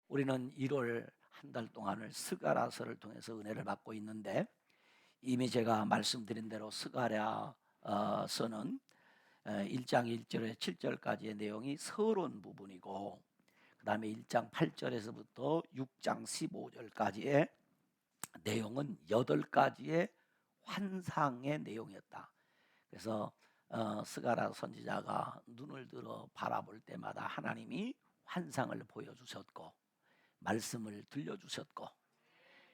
우리는 1월 한 달 동안을 스가랴서를 통해서 은혜를 받고 있는데, 이미 제가 말씀드린 대로 스가랴서는 1장 1절에 7절까지의 내용이 서론 부분이고, 그 다음에 1장 8절에서부터 6장 15절까지의 내용은 8가지의 환상의 내용이었다. 그래서 스가랴 선지자가 눈을 들어 바라볼 때마다 하나님이 환상을 보여주셨고 말씀을 들려주셨고,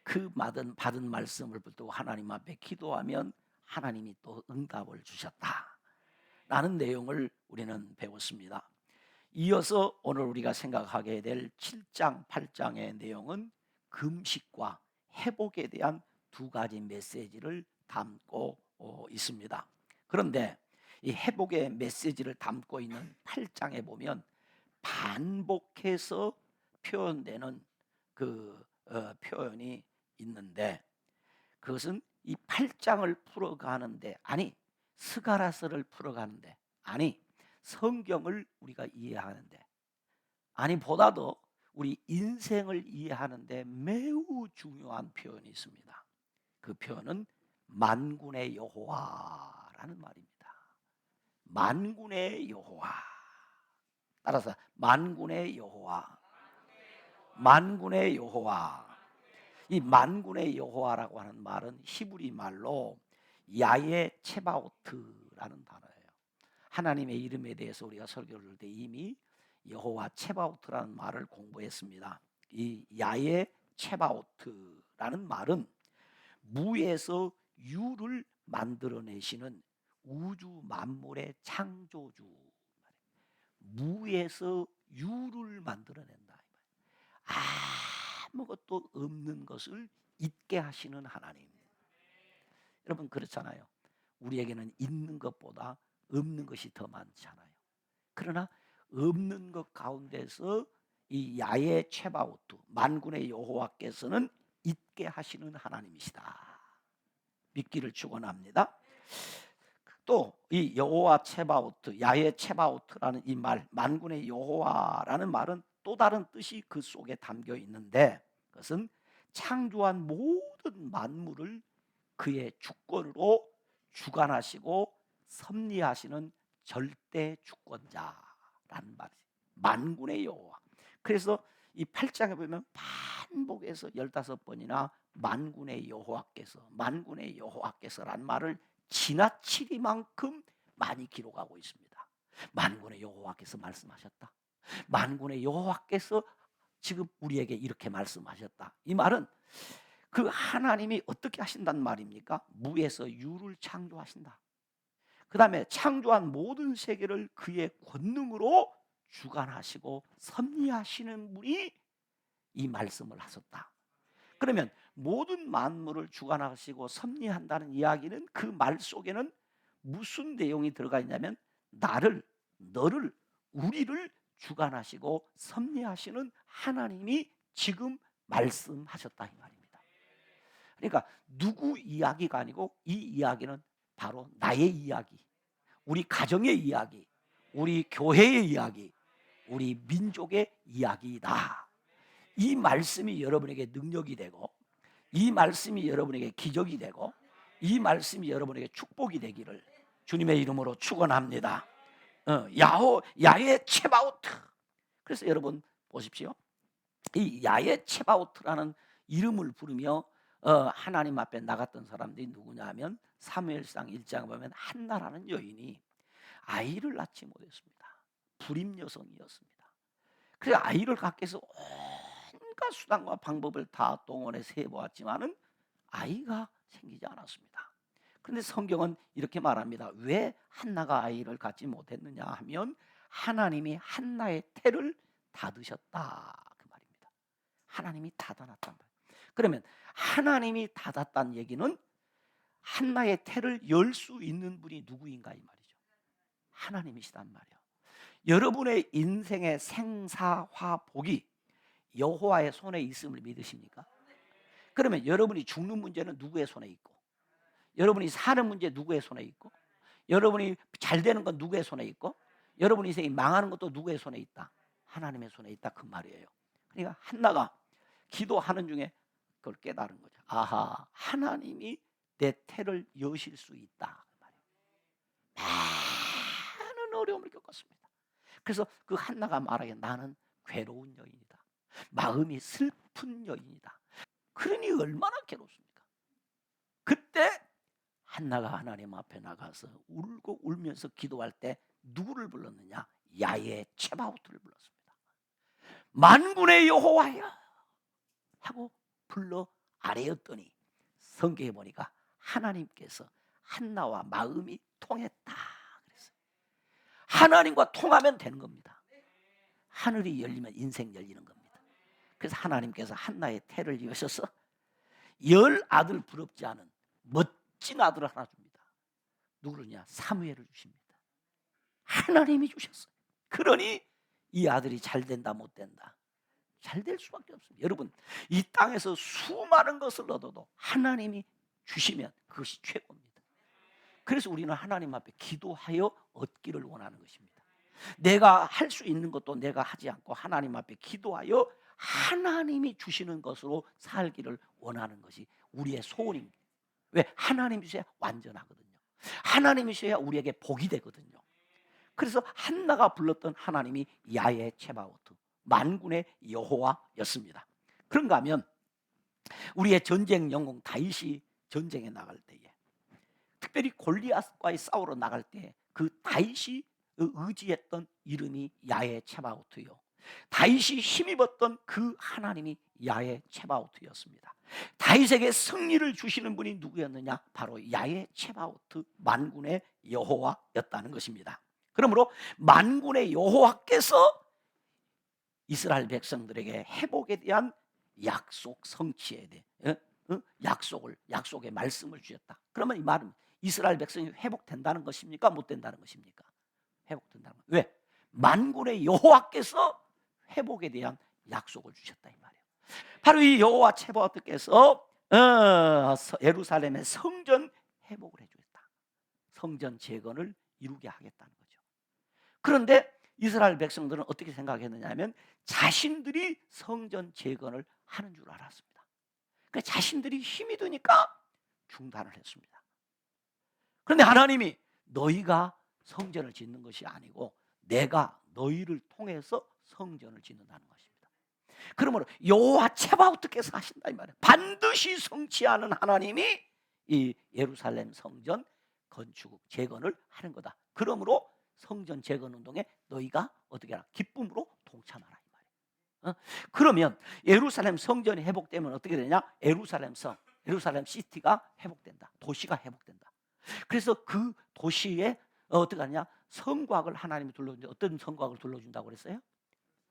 그 받은 말씀을 붙들고 하나님 앞에 기도하면 하나님이 또 응답을 주셨다라는 내용을 우리는 배웠습니다. 이어서 오늘 우리가 생각하게 될 7장 8장의 내용은 금식과 회복에 대한 두 가지 메시지를 담고 있습니다. 그런데 이 회복의 메시지를 담고 있는 8장에 보면 반복해서 표현되는 표현이 있는데, 그것은 이 8장을 풀어가는데, 아니 스가랴서를 풀어가는데, 아니 성경을 우리가 이해하는데, 아니 보다도 우리 인생을 이해하는데 매우 중요한 표현이 있습니다. 그 표현은 만군의 여호와라는 말입니다. 만군의 여호와. 따라서 만군의 여호와, 만군의 여호와. 이 만군의 여호와라고 하는 말은 히브리 말로 야에 체바오트라는 단어예요. 하나님의 이름에 대해서 우리가 설교를 할 때 이미 여호와 체바오트라는 말을 공부했습니다. 이 야에 체바오트라는 말은 무에서 유를 만들어내시는 우주 만물의 창조주, 무에서 유를 만들어낸다. 아무것도 없는 것을 있게 하시는 하나님. 여러분 그렇잖아요. 우리에게는 있는 것보다 없는 것이 더 많잖아요. 그러나 없는 것 가운데서 이 야의 체바오트, 만군의 여호와께서는 있게 하시는 하나님이시다. 믿기를 축원합니다. 또 이 여호와 체바오트, 야의 체바오트라는 이 말, 만군의 여호와라는 말은 또 다른 뜻이 그 속에 담겨 있는데, 그것은 창조한 모든 만물을 그의 주권으로 주관하시고 섭리하시는 절대 주권자라는 말이지. 만군의 여호와. 그래서 이 8장에 보면 반복해서 15번이나 만군의 여호와께서, 만군의 여호와께서라는 말을 지나치리만큼 많이 기록하고 있습니다. 만군의 여호와께서 말씀하셨다. 만군의 여호와께서 지금 우리에게 이렇게 말씀하셨다. 이 말은 그 하나님이 어떻게 하신다는 말입니까? 무에서 유를 창조하신다. 그 다음에 창조한 모든 세계를 그의 권능으로 주관하시고 섭리하시는 분이 이 말씀을 하셨다. 그러면 모든 만물을 주관하시고 섭리한다는 이야기는 그 말 속에는 무슨 내용이 들어가 있냐면, 나를, 너를, 우리를 주관하시고 섭리하시는 하나님이 지금 말씀하셨다 이 말입니다. 그러니까 누구 이야기가 아니고 이 이야기는 바로 나의 이야기, 우리 가정의 이야기, 우리 교회의 이야기, 우리 민족의 이야기이다. 이 말씀이 여러분에게 능력이 되고, 이 말씀이 여러분에게 기적이 되고, 이 말씀이 여러분에게 축복이 되기를 주님의 이름으로 축원합니다. 야의 체바오트. 그래서 여러분 보십시오. 이 야의 체바오트라는 이름을 부르며 하나님 앞에 나갔던 사람들이 누구냐 하면, 사무엘상 1장에 보면 한나라는 여인이 아이를 낳지 못했습니다. 불임 여성이었습니다. 그래서 아이를 갖기 위해서 온갖 수단과 방법을 다 동원해서 해보았지만은 아이가 생기지 않았습니다. 그런데 성경은 이렇게 말합니다. 왜 한나가 아이를 갖지 못했느냐 하면, 하나님이 한나의 태를 닫으셨다 그 말입니다. 하나님이 닫아놨단 말이에요. 그러면 하나님이 닫았다는 얘기는 한나의 태를 열 수 있는 분이 누구인가 이 말이죠. 하나님이시단 말이에요. 여러분의 인생의 생사화복이 여호와의 손에 있음을 믿으십니까? 그러면 여러분이 죽는 문제는 누구의 손에 있고, 여러분이 사는 문제 누구의 손에 있고, 여러분이 잘 되는 건 누구의 손에 있고, 여러분 인생이 망하는 것도 누구의 손에 있다? 하나님의 손에 있다 그 말이에요. 그러니까 한나가 기도하는 중에 그걸 깨달은 거죠. 아하, 하나님이 내 태를 여실 수 있다. 많은 어려움을 겪었습니다. 그래서 그 한나가 말하기에 나는 괴로운 여인이다. 마음이 슬픈 여인이다. 그러니 얼마나 괴롭습니까? 그때 한나가 하나님 앞에 나가서 울고 울면서 기도할 때 누구를 불렀느냐? 야훼 츠바오트를 불렀습니다. 만군의 여호와여 하고 불러 아뢰었더니 성경에 보니까 하나님께서 한나와 마음이 통했다 그랬어요. 하나님과 통하면 되는 겁니다. 하늘이 열리면 인생 열리는 겁니다. 그래서 하나님께서 한나의 태를 여셔서 10아들 부럽지 않은 멋진 아들을 하나 줍니다. 누구냐? 사무엘을 주십니다. 하나님이 주셨어요. 그러니 이 아들이 잘 된다 못 된다? 잘 될 수밖에 없습니다. 여러분, 이 땅에서 수많은 것을 얻어도 하나님이 주시면 그것이 최고입니다. 그래서 우리는 하나님 앞에 기도하여 얻기를 원하는 것입니다. 내가 할 수 있는 것도 내가 하지 않고 하나님 앞에 기도하여 하나님이 주시는 것으로 살기를 원하는 것이 우리의 소원입니다. 왜? 하나님이 주셔야 완전하거든요. 하나님이 주셔야 우리에게 복이 되거든요. 그래서 한나가 불렀던 하나님이 야훼 츠바오트, 만군의 여호와였습니다. 그런가 하면 우리의 전쟁 영웅 다윗이 전쟁에 나갈 때에, 특별히 골리앗과의 싸우러 나갈 때 그 다윗이 의지했던 이름이 야훼 츠바오트요, 다윗이 힘입었던 그 하나님이 야훼 츠바오트였습니다. 다윗에게 승리를 주시는 분이 누구였느냐? 바로 야훼 츠바오트, 만군의 여호와였다는 것입니다. 그러므로 만군의 여호와께서 이스라엘 백성들에게 회복에 대한 약속 성취에 대해 약속의 말씀을 주셨다. 그러면 이 말은 이스라엘 백성이 회복된다는 것입니까? 못 된다는 것입니까? 회복된다는 것. 왜? 만군의 여호와께서 회복에 대한 약속을 주셨다 이 말이에요. 바로 이 여호와 츠바오트께서 예루살렘의 성전 회복을 해주겠다. 성전 재건을 이루게 하겠다는 거죠. 그런데 이스라엘 백성들은 어떻게 생각했느냐 하면 자신들이 성전 재건을 하는 줄 알았습니다. 그러니까 자신들이 힘이 드니까 중단을 했습니다. 그런데 하나님이 너희가 성전을 짓는 것이 아니고 내가 너희를 통해서 성전을 짓는다는 것입니다. 그러므로 여호와 츠바오트께서 하신다 이 말이에요. 반드시 성취하는 하나님이 이 예루살렘 성전 건축 재건을 하는 거다. 그러므로 성전 재건 운동에 너희가 어떻게 하라? 기쁨으로 동참하라 이 말이에요. 그러면 예루살렘 성전이 회복되면 어떻게 되냐? 예루살렘 시티가 회복된다. 도시가 회복된다. 그래서 그 도시에 어떻게 하냐? 성곽을 하나님이 둘러준다. 어떤 성곽을 둘러준다고 그랬어요?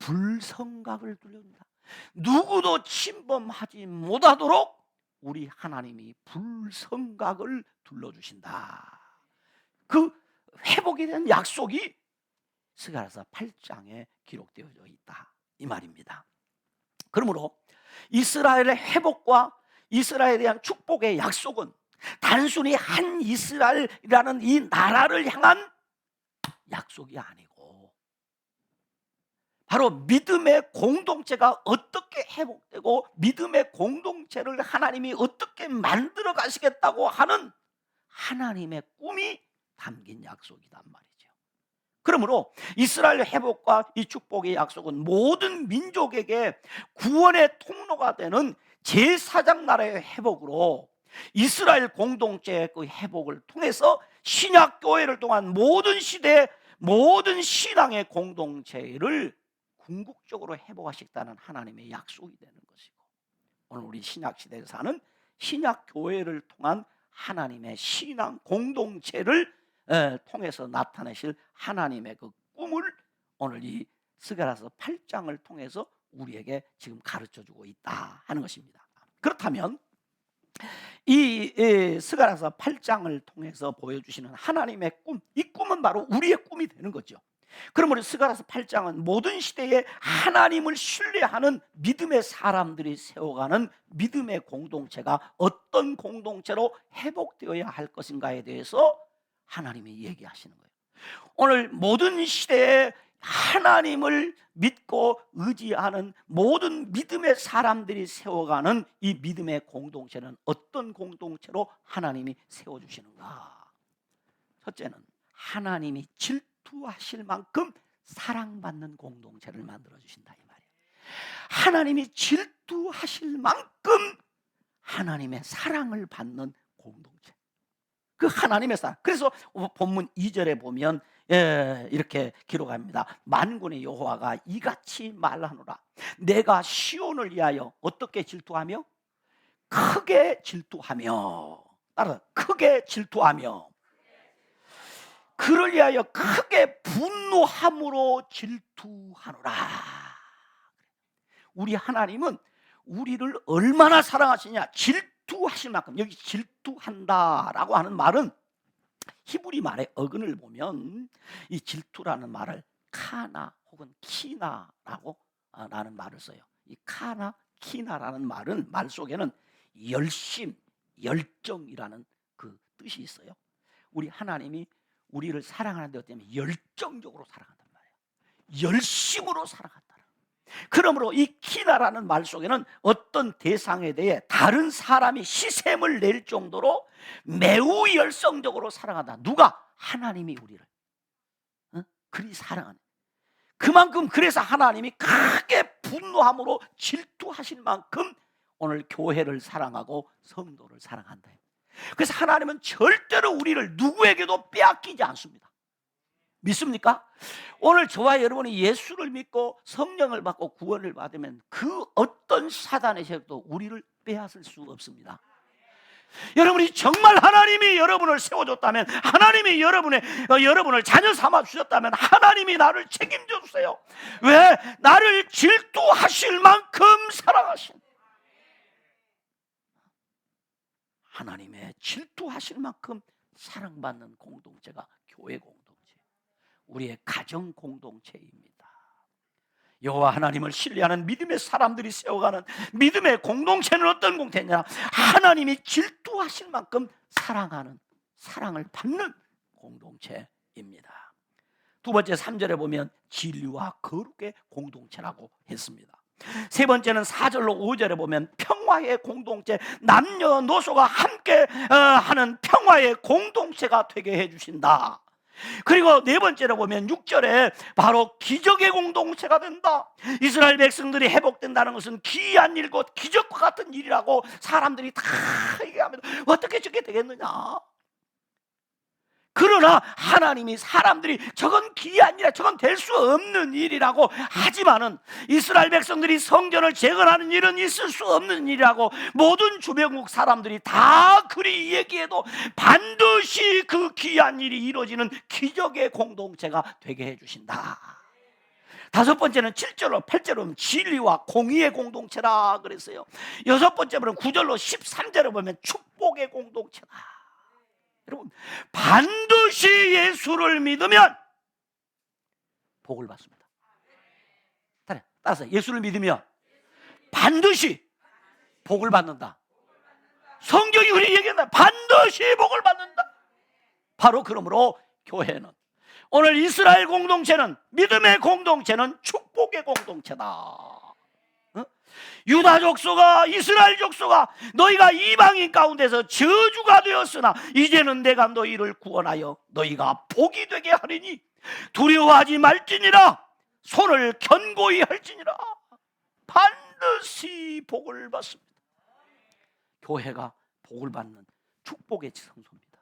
불성곽을 둘러준다. 누구도 침범하지 못하도록 우리 하나님이 불성곽을 둘러주신다. 그 회복에 대한 약속이 스가랴서 8장에 기록되어져 있다 이 말입니다. 그러므로 이스라엘의 회복과 이스라엘에 대한 축복의 약속은 단순히 한 이스라엘이라는 이 나라를 향한 약속이 아니고 바로 믿음의 공동체가 어떻게 회복되고 믿음의 공동체를 하나님이 어떻게 만들어 가시겠다고 하는 하나님의 꿈이 담긴 약속이란 말이죠. 그러므로 이스라엘 회복과 이 축복의 약속은 모든 민족에게 구원의 통로가 되는 제4장 나라의 회복으로 이스라엘 공동체의 그 회복을 통해서 신약 교회를 통한 모든 시대 모든 신앙의 공동체를 궁극적으로 회복하시겠다는 하나님의 약속이 되는 것이고, 오늘 우리 신약 시대에 사는 신약 교회를 통한 하나님의 신앙 공동체를 통해서 나타내실 하나님의 그 꿈을 오늘 이 스가랴서 8장을 통해서 우리에게 지금 가르쳐주고 있다 하는 것입니다. 그렇다면 이 스가랴서 8장을 통해서 보여주시는 하나님의 꿈, 이 꿈은 바로 우리의 꿈이 되는 거죠. 그러므로 스가랴서 8장은 모든 시대에 하나님을 신뢰하는 믿음의 사람들이 세워가는 믿음의 공동체가 어떤 공동체로 회복되어야 할 것인가에 대해서 하나님이 얘기하시는 거예요. 오늘 모든 시대에 하나님을 믿고 의지하는 모든 믿음의 사람들이 세워가는 이 믿음의 공동체는 어떤 공동체로 하나님이 세워주시는가? 첫째는 하나님이 질투하실 만큼 사랑받는 공동체를 만들어주신다, 이 말이에요. 하나님이 질투하실 만큼 하나님의 사랑을 받는 공동체, 그 하나님의 사랑. 그래서 본문 2절에 보면 이렇게 기록합니다. 만군의 여호와가 이같이 말하노라. 내가 시온을 위하여 어떻게 질투하며? 크게 질투하며. 따라 크게 질투하며 그를 위하여 크게 분노함으로 질투하노라. 우리 하나님은 우리를 얼마나 사랑하시냐? 질투하실 만큼. 여기 질투한다라고 하는 말은 히브리 말의 어근을 보면 이 질투라는 말을 카나 혹은 키나라고 라는 말을 써요. 이 카나, 키나라는 말은 말 속에는 열심, 열정이라는 그 뜻이 있어요. 우리 하나님이 우리를 사랑하는데 어쩌면 열정적으로 사랑한단 말이에요. 열심으로 사랑한다. 그러므로 이 키나라는 말 속에는 어떤 대상에 대해 다른 사람이 희생을 낼 정도로 매우 열성적으로 사랑한다. 누가? 하나님이 우리를 그리 사랑하는. 그만큼 그래서 하나님이 크게 분노함으로 질투하실 만큼 오늘 교회를 사랑하고 성도를 사랑한다. 그래서 하나님은 절대로 우리를 누구에게도 빼앗기지 않습니다. 믿습니까? 오늘 저와 여러분이 예수를 믿고 성령을 받고 구원을 받으면 그 어떤 사단의 세력도 우리를 빼앗을 수 없습니다. 여러분이 정말 하나님이 여러분을 세워줬다면, 하나님이 여러분을 자녀 삼아 주셨다면 하나님이 나를 책임져 주세요. 왜? 나를 질투하실 만큼 사랑하신 하나님의 질투하실 만큼 사랑받는 공동체가 교회 공동체, 우리의 가정 공동체입니다. 여호와 하나님을 신뢰하는 믿음의 사람들이 세워가는 믿음의 공동체는 어떤 공동체냐? 하나님이 질투하실 만큼 사랑하는, 사랑을 받는 공동체입니다. 두 번째 3절에 보면 진리와 거룩의 공동체라고 했습니다. 세 번째는 4절로 5절에 보면 평화의 공동체, 남녀노소가 함께 하는 평화의 공동체가 되게 해주신다. 그리고 네 번째로 보면 6절에 바로 기적의 공동체가 된다. 이스라엘 백성들이 회복된다는 것은 기이한 일고 기적과 같은 일이라고 사람들이 다 얘기하면 어떻게 저게 되겠느냐? 그러나 하나님이 사람들이 저건 기이한 일이야, 저건 될 수 없는 일이라고 하지만은 이스라엘 백성들이 성전을 재건하는 일은 있을 수 없는 일이라고 모든 주변국 사람들이 다 그리 얘기해도 반드시 그 기이한 일이 이루어지는 기적의 공동체가 되게 해주신다. 다섯 번째는 7절로 8절로 진리와 공의의 공동체라 그랬어요. 여섯 번째는 9절로 13절에 보면 축복의 공동체다. 여러분, 반드시 예수를 믿으면 복을 받습니다. 따라서 예수를 믿으면 반드시 복을 받는다. 성경이 우리 얘기한다. 반드시 복을 받는다. 바로 그러므로 교회는, 오늘 이스라엘 공동체는, 믿음의 공동체는 축복의 공동체다. 유다 족속아, 이스라엘 족속아, 너희가 이방인 가운데서 저주가 되었으나 이제는 내가 너희를 구원하여 너희가 복이 되게 하리니 두려워하지 말지니라. 손을 견고히 할지니라. 반드시 복을 받습니다. 교회가 복을 받는 축복의 성소입니다.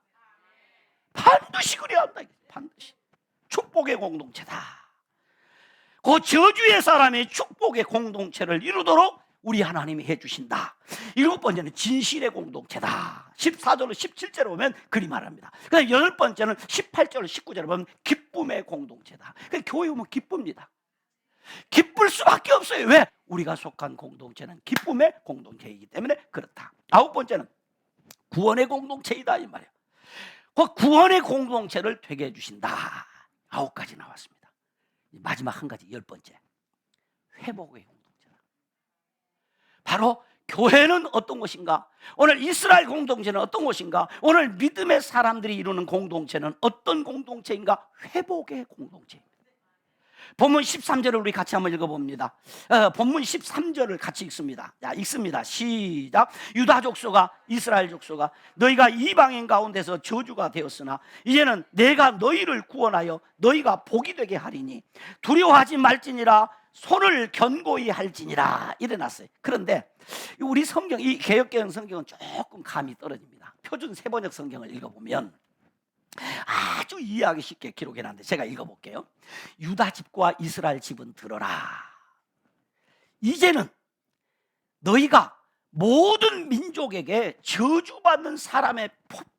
반드시 그래야 한다. 반드시 축복의 공동체다. 그 저주의 사람이 축복의 공동체를 이루도록 우리 하나님이 해주신다. 일곱 번째는 진실의 공동체다. 14절로 17절에 보면 그리 말합니다. 그다음 여덟 번째는 18절로 19절에 보면 기쁨의 공동체다. 교회 오면 기쁩니다. 기쁠 수밖에 없어요. 왜? 우리가 속한 공동체는 기쁨의 공동체이기 때문에 그렇다. 아홉 번째는 구원의 공동체이다, 이 말이에요. 그 구원의 공동체를 되게 해주신다. 9가지 나왔습니다. 마지막 한 가지, 열 번째, 회복의 공동체다. 바로 교회는 어떤 것인가? 오늘 이스라엘 공동체는 어떤 것인가? 오늘 믿음의 사람들이 이루는 공동체는 어떤 공동체인가? 회복의 공동체입니다. 본문 13절을 우리 같이 한번 읽어봅니다. 본문 13절을 같이 읽습니다. 읽습니다. 시작. 유다 족속아 이스라엘 족속아 너희가 이방인 가운데서 저주가 되었으나 이제는 내가 너희를 구원하여 너희가 복이 되게 하리니 두려워하지 말지니라 손을 견고히 할지니라. 이래놨어요. 그런데 우리 성경, 이 개역개혁 성경은 조금 감이 떨어집니다. 표준 세번역 성경을 읽어보면 아주 이해하기 쉽게 기록해놨는데 제가 읽어볼게요. 유다 집과 이스라엘 집은 들어라. 이제는 너희가 모든 민족에게 저주받는 사람의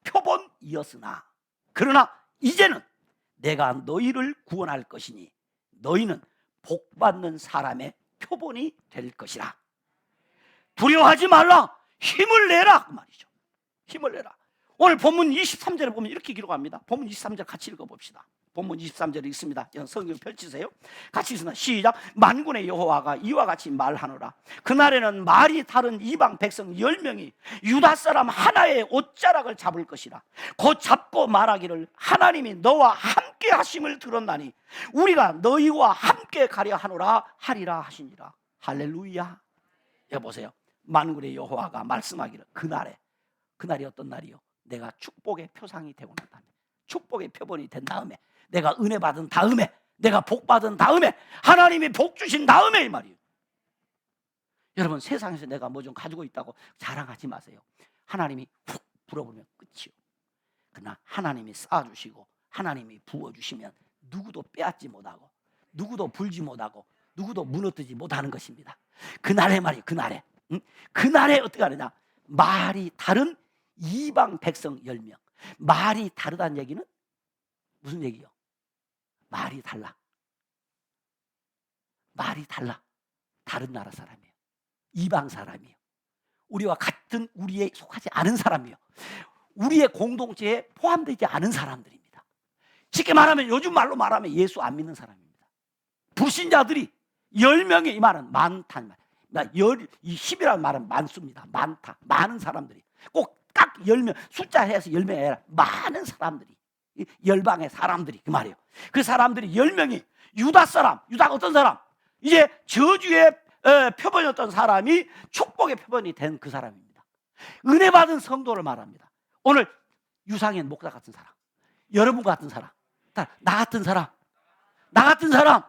표본이었으나 그러나 이제는 내가 너희를 구원할 것이니 너희는 복받는 사람의 표본이 될 것이라. 두려워하지 말라. 힘을 내라 그 말이죠. 힘을 내라. 오늘 본문 23절에 보면 이렇게 기록합니다. 본문 23절 같이 읽어봅시다. 본문 23절에 있습니다. 성경 펼치세요. 같이 읽습니다. 시작. 만군의 여호와가 이와 같이 말하노라. 그날에는 말이 다른 이방 백성 10명이 유다 사람 하나의 옷자락을 잡을 것이라. 곧 잡고 말하기를 하나님이 너와 함께 하심을 들었나니 우리가 너희와 함께 가려 하노라 하리라 하시니라. 할렐루야. 여기 보세요. 만군의 여호와가 말씀하기를 그날이 어떤 날이요? 내가 축복의 표상이 되고 난 다음에, 축복의 표본이 된 다음에, 내가 은혜 받은 다음에, 내가 복 받은 다음에, 하나님이 복 주신 다음에 이 말이에요. 여러분 세상에서 내가 뭐 좀 가지고 있다고 자랑하지 마세요. 하나님이 훅 불어보면 끝이요. 그러나 하나님이 쌓아주시고 하나님이 부어주시면 누구도 빼앗지 못하고 누구도 불지 못하고 누구도 무너뜨리지 못하는 것입니다. 그날의 말이에요. 그날에. 그날에 어떻게 하느냐? 말이 다른 이방 백성 10명. 말이 다르다는 얘기는 무슨 얘기요? 말이 달라. 말이 달라. 다른 나라 사람이에요. 이방 사람이에요. 우리와 같은 우리에 속하지 않은 사람이에요. 우리의 공동체에 포함되지 않은 사람들입니다. 쉽게 말하면 요즘 말로 말하면 예수 안 믿는 사람입니다. 불신자들이 10명이 이 말은 많다는 말. 이 10이라는 말은 많습니다. 많다. 많은 사람들이. 꼭 딱 10명, 숫자 해서 10명이 아니라 많은 사람들이. 열방의 사람들이 그 말이에요. 그 사람들이 10명이 유다 사람, 유다가 어떤 사람? 이제 저주의 표본이었던 사람이 축복의 표본이 된 그 사람입니다. 은혜 받은 성도를 말합니다. 오늘 유상현 목사 같은 사람, 여러분 같은 사람, 나 같은 사람, 나 같은 사람,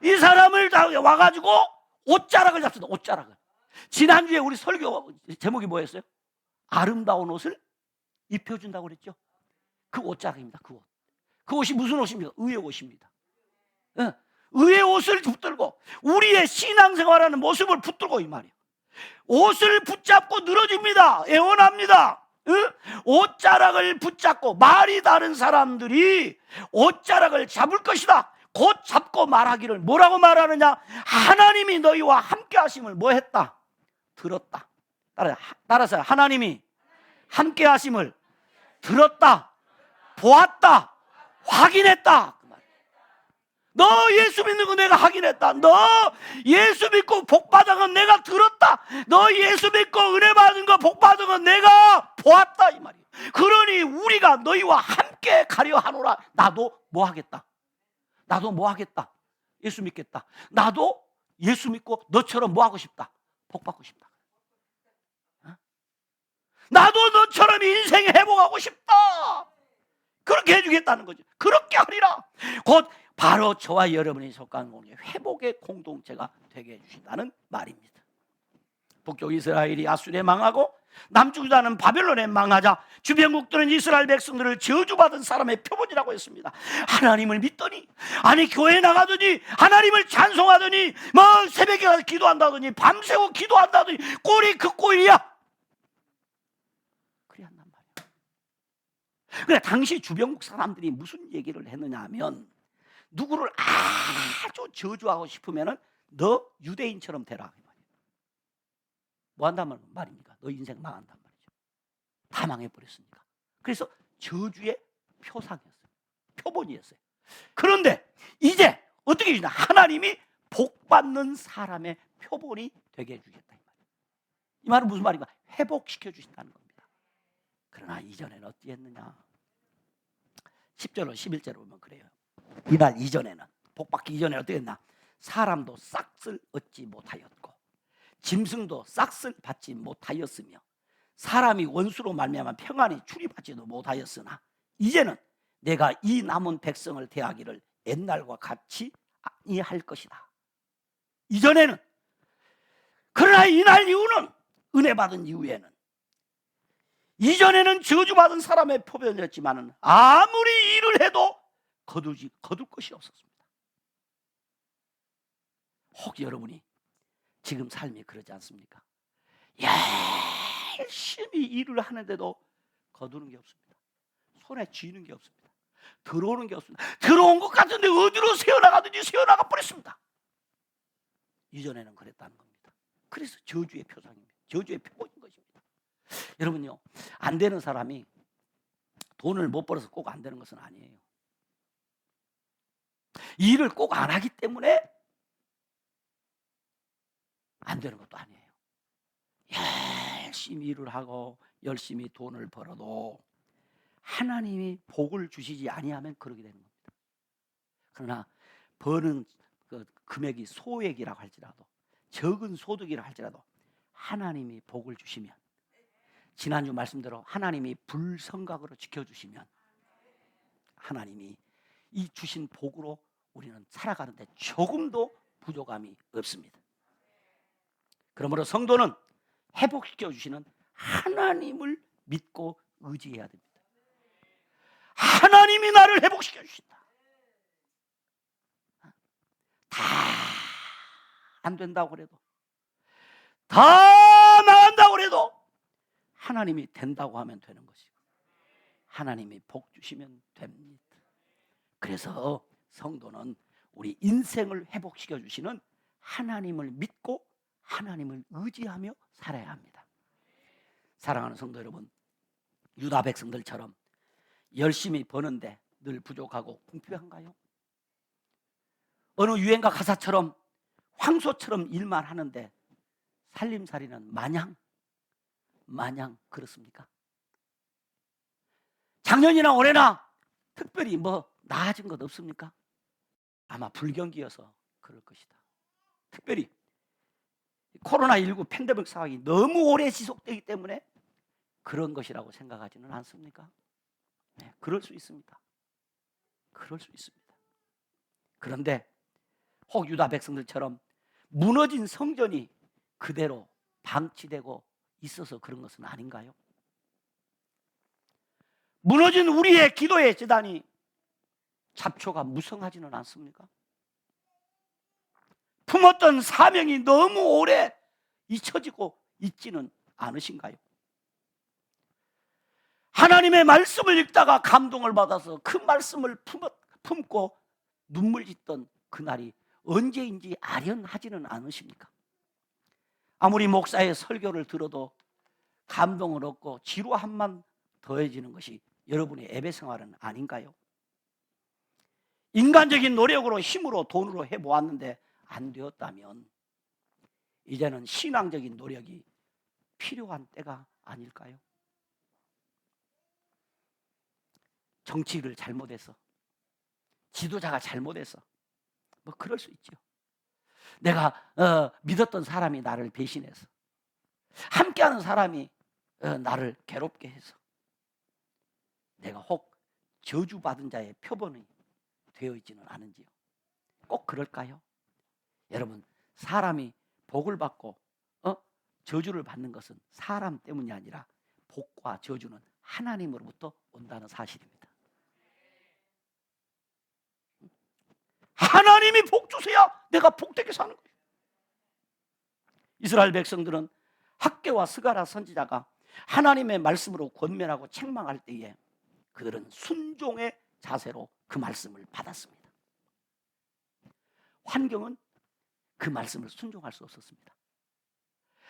이 사람을 다 와가지고 옷자락을 잡습니다. 옷자락을. 지난주에 우리 설교 제목이 뭐였어요? 아름다운 옷을 입혀준다고 그랬죠. 그 옷자락입니다. 그 옷. 그 옷이 무슨 옷입니까? 의의 옷입니다. 의의 옷을 붙들고 우리의 신앙생활하는 모습을 붙들고 이 말이에요. 옷을 붙잡고 늘어집니다. 애원합니다. 옷자락을 붙잡고 말이 다른 사람들이 옷자락을 잡을 것이다. 곧 잡고 말하기를 뭐라고 말하느냐? 하나님이 너희와 함께 하심을 뭐 했다? 들었다. 따라서 하나님이 함께 하심을 들었다, 보았다, 확인했다. 너 예수 믿는 거 내가 확인했다. 너 예수 믿고 복 받은 건 내가 들었다. 너 예수 믿고 은혜 받은 거 복 받은 건 내가 보았다 이 말이에요. 그러니 우리가 너희와 함께 가려 하노라. 나도 뭐 하겠다? 나도 뭐 하겠다? 예수 믿겠다. 나도 예수 믿고 너처럼 뭐 하고 싶다? 복 받고 싶다. 나도 너처럼 인생 회복하고 싶다. 그렇게 해주겠다는 거죠. 그렇게 하리라. 곧 바로 저와 여러분이 속한 공동체, 회복의 공동체가 되게 해주신다는 말입니다. 북쪽 이스라엘이 아수리에 망하고 남쪽 유다는 바벨론에 망하자 주변국들은 이스라엘 백성들을 저주받은 사람의 표본이라고 했습니다. 하나님을 믿더니, 아니 교회 나가더니, 하나님을 찬송하더니, 뭐 새벽에 가서 기도한다더니, 밤새고 기도한다더니 꼴이 그 꼴이야. 그래 한단 말이야. 그래 당시 주변국 사람들이 무슨 얘기를 했느냐 하면, 누구를 아주 저주하고 싶으면은 너 유대인처럼 되라. 뭐 한단 말입니까? 너 인생 망한단 말이죠. 다 망해버렸으니까. 그래서 저주의 표상이었어요. 표본이었어요. 그런데 이제 어떻게 해주냐? 하나님이 복받는 사람의 표본이 되게 해주겠다. 이 말은 무슨 말인가? 회복시켜 주신다는 겁니다. 그러나 이전에는 어떻게 했느냐? 10절로 11절로 보면 그래요. 이날 이전에는 복받기 이전에 어떻게 했나? 사람도 싹을 얻지 못하였고 짐승도 싹을 받지 못하였으며 사람이 원수로 말미암아 평안히 출입하지도 못하였으나 이제는 내가 이 남은 백성을 대하기를 옛날과 같이 아니할 것이다. 이전에는, 그러나 이날 이후는, 은혜 받은 이후에는, 이전에는 저주받은 사람의 표본이었지만 아무리 일을 해도 거둘 것이 없었습니다. 혹 여러분이 지금 삶이 그러지 않습니까? 열심히 일을 하는데도 거두는 게 없습니다. 손에 쥐는 게 없습니다. 들어오는 게 없습니다. 들어온 것 같은데 어디로 새어나가든지 새어나가 버렸습니다. 이전에는 그랬다는 겁니다. 그래서 저주의 표상입니다. 저주의 표본인 것입니다. 여러분요, 안 되는 사람이 돈을 못 벌어서 꼭 안 되는 것은 아니에요. 일을 꼭 안 하기 때문에 안 되는 것도 아니에요. 열심히 일을 하고 열심히 돈을 벌어도 하나님이 복을 주시지 아니하면 그러게 되는 겁니다. 그러나 버는 그 금액이 소액이라고 할지라도, 적은 소득이라고 할지라도 하나님이 복을 주시면, 지난주 말씀대로 하나님이 불성각으로 지켜주시면 하나님이 이 주신 복으로 우리는 살아가는데 조금도 부족함이 없습니다. 그러므로 성도는 회복시켜 주시는 하나님을 믿고 의지해야 됩니다. 하나님이 나를 회복시켜 주신다. 다 안 된다고 그래도, 다 망한다고 그래도 하나님이 된다고 하면 되는 것이고 하나님이 복 주시면 됩니다. 그래서 성도는 우리 인생을 회복시켜 주시는 하나님을 믿고 하나님을 의지하며 살아야 합니다. 사랑하는 성도 여러분, 유다 백성들처럼 열심히 버는데 늘 부족하고 궁핍한가요? 어느 유행가 가사처럼 황소처럼 일만 하는데 살림살이는 마냥 그렇습니까? 작년이나 올해나 특별히 나아진 것 없습니까? 아마 불경기여서 그럴 것이다. 특별히 코로나19 팬데믹 상황이 너무 오래 지속되기 때문에 그런 것이라고 생각하지는 않습니까? 네, 그럴 수 있습니다. 그럴 수 있습니다. 그런데 혹 유다 백성들처럼 무너진 성전이 그대로 방치되고 있어서 그런 것은 아닌가요? 무너진 우리의 기도의 재단이 잡초가 무성하지는 않습니까? 품었던 사명이 너무 오래 잊혀지고 있지는 않으신가요? 하나님의 말씀을 읽다가 감동을 받아서 그 말씀을 품고 눈물 짓던 그날이 언제인지 아련하지는 않으십니까? 아무리 목사의 설교를 들어도 감동을 얻고 지루함만 더해지는 것이 여러분의 예배 생활은 아닌가요? 인간적인 노력으로 힘으로 돈으로 해보았는데 안 되었다면 이제는 신앙적인 노력이 필요한 때가 아닐까요? 정치를 잘못해서, 지도자가 잘못해서 그럴 수 있죠. 내가 믿었던 사람이 나를 배신해서, 함께하는 사람이 나를 괴롭게 해서 내가 혹 저주받은 자의 표본이 되어 있지는 않은지요. 꼭 그럴까요? 여러분, 사람이 복을 받고 저주를 받는 것은 사람 때문이 아니라 복과 저주는 하나님으로부터 온다는 사실입니다. 하나님이 복 주세요. 내가 복되게 사는 거예요. 이스라엘 백성들은 학개와 스가랴 선지자가 하나님의 말씀으로 권면하고 책망할 때에 그들은 순종의 자세로 그 말씀을 받았습니다. 환경은 그 말씀을 순종할 수 없었습니다.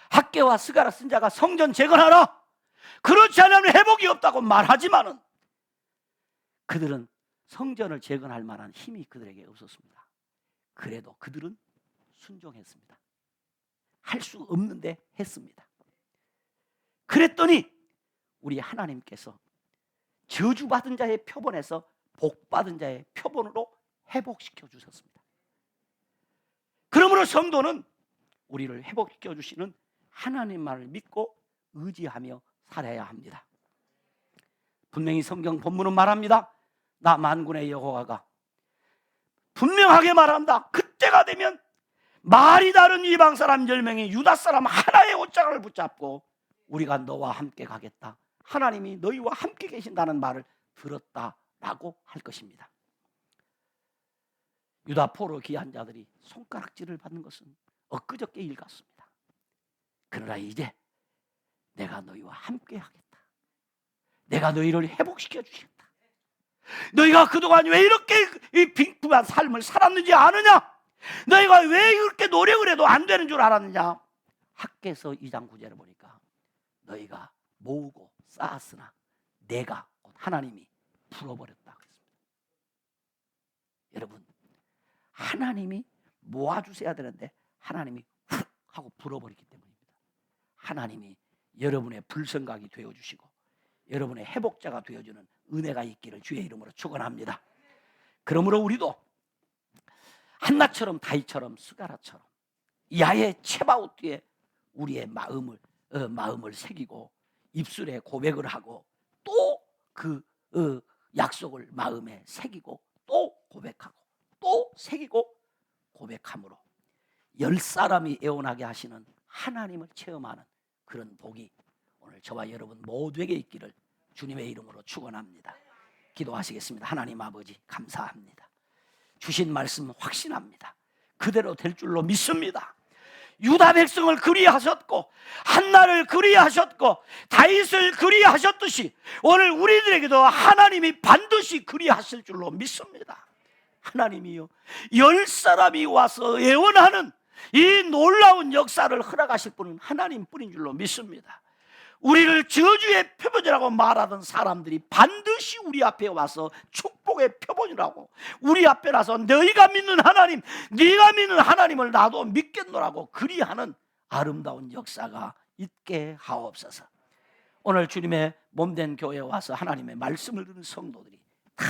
학개와 스가랴 선지자가 성전 재건하라, 그렇지 않으면 회복이 없다고 말하지만은 그들은 성전을 재건할 만한 힘이 그들에게 없었습니다. 그래도 그들은 순종했습니다. 할 수 없는데 했습니다. 그랬더니 우리 하나님께서 저주받은 자의 표본에서 복받은 자의 표본으로 회복시켜 주셨습니다. 그러므로 성도는 우리를 회복시켜 주시는 하나님만을 믿고 의지하며 살아야 합니다. 분명히 성경 본문은 말합니다. 나 만군의 여호와가 분명하게 말한다. 그때가 되면 말이 다른 이방 사람 10명이 유다 사람 하나의 옷장을 붙잡고 우리가 너와 함께 가겠다, 하나님이 너희와 함께 계신다는 말을 들었다라고 할 것입니다. 유다 포로 귀한 자들이 손가락질을 받는 것은 엊그저께 일 같습니다. 그러나 이제 내가 너희와 함께 하겠다, 내가 너희를 회복시켜 주시겠다, 너희가 그동안 왜 이렇게 빈곤한 삶을 살았는지 아느냐, 너희가 왜 이렇게 노력을 해도 안 되는 줄 알았느냐. 학개서 2장 9절에 보니까 너희가 모으고 쌓았으나 내가 곧 하나님이 풀어버렸다 그랬습니다. 여러분, 하나님이 모아주셔야 되는데 하나님이 훅 하고 불어버리기 때문입니다. 하나님이 여러분의 불성각이 되어주시고 여러분의 회복자가 되어주는 은혜가 있기를 주의 이름으로 축원합니다. 그러므로 우리도 한나처럼 다윗처럼 스가랴처럼 야의 체바웃 뒤에 우리의 마음을 새기고 입술에 고백을 하고 또 그 약속을 마음에 새기고 또 고백하고 또 새기고 고백함으로 10사람이 애원하게 하시는 하나님을 체험하는 그런 복이 오늘 저와 여러분 모두에게 있기를 주님의 이름으로 축원합니다. 기도하시겠습니다. 하나님 아버지 감사합니다. 주신 말씀 확신합니다. 그대로 될 줄로 믿습니다. 유다 백성을 그리하셨고 한나를 그리하셨고 다윗을 그리하셨듯이 오늘 우리들에게도 하나님이 반드시 그리하실 줄로 믿습니다. 하나님이요, 10사람이 와서 예언하는 이 놀라운 역사를 허락하실 분은 하나님뿐인 줄로 믿습니다. 우리를 저주의 표본이라고 말하던 사람들이 반드시 우리 앞에 와서 축복의 표본이라고 우리 앞에 나서 너희가 믿는 하나님, 네가 믿는 하나님을 나도 믿겠노라고 그리하는 아름다운 역사가 있게 하옵소서. 오늘 주님의 몸된 교회에 와서 하나님의 말씀을 듣는 성도들이 다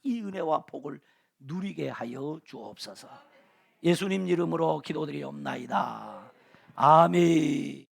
이 은혜와 복을 누리게 하여 주옵소서. 예수님 이름으로 기도드리옵나이다. 아멘.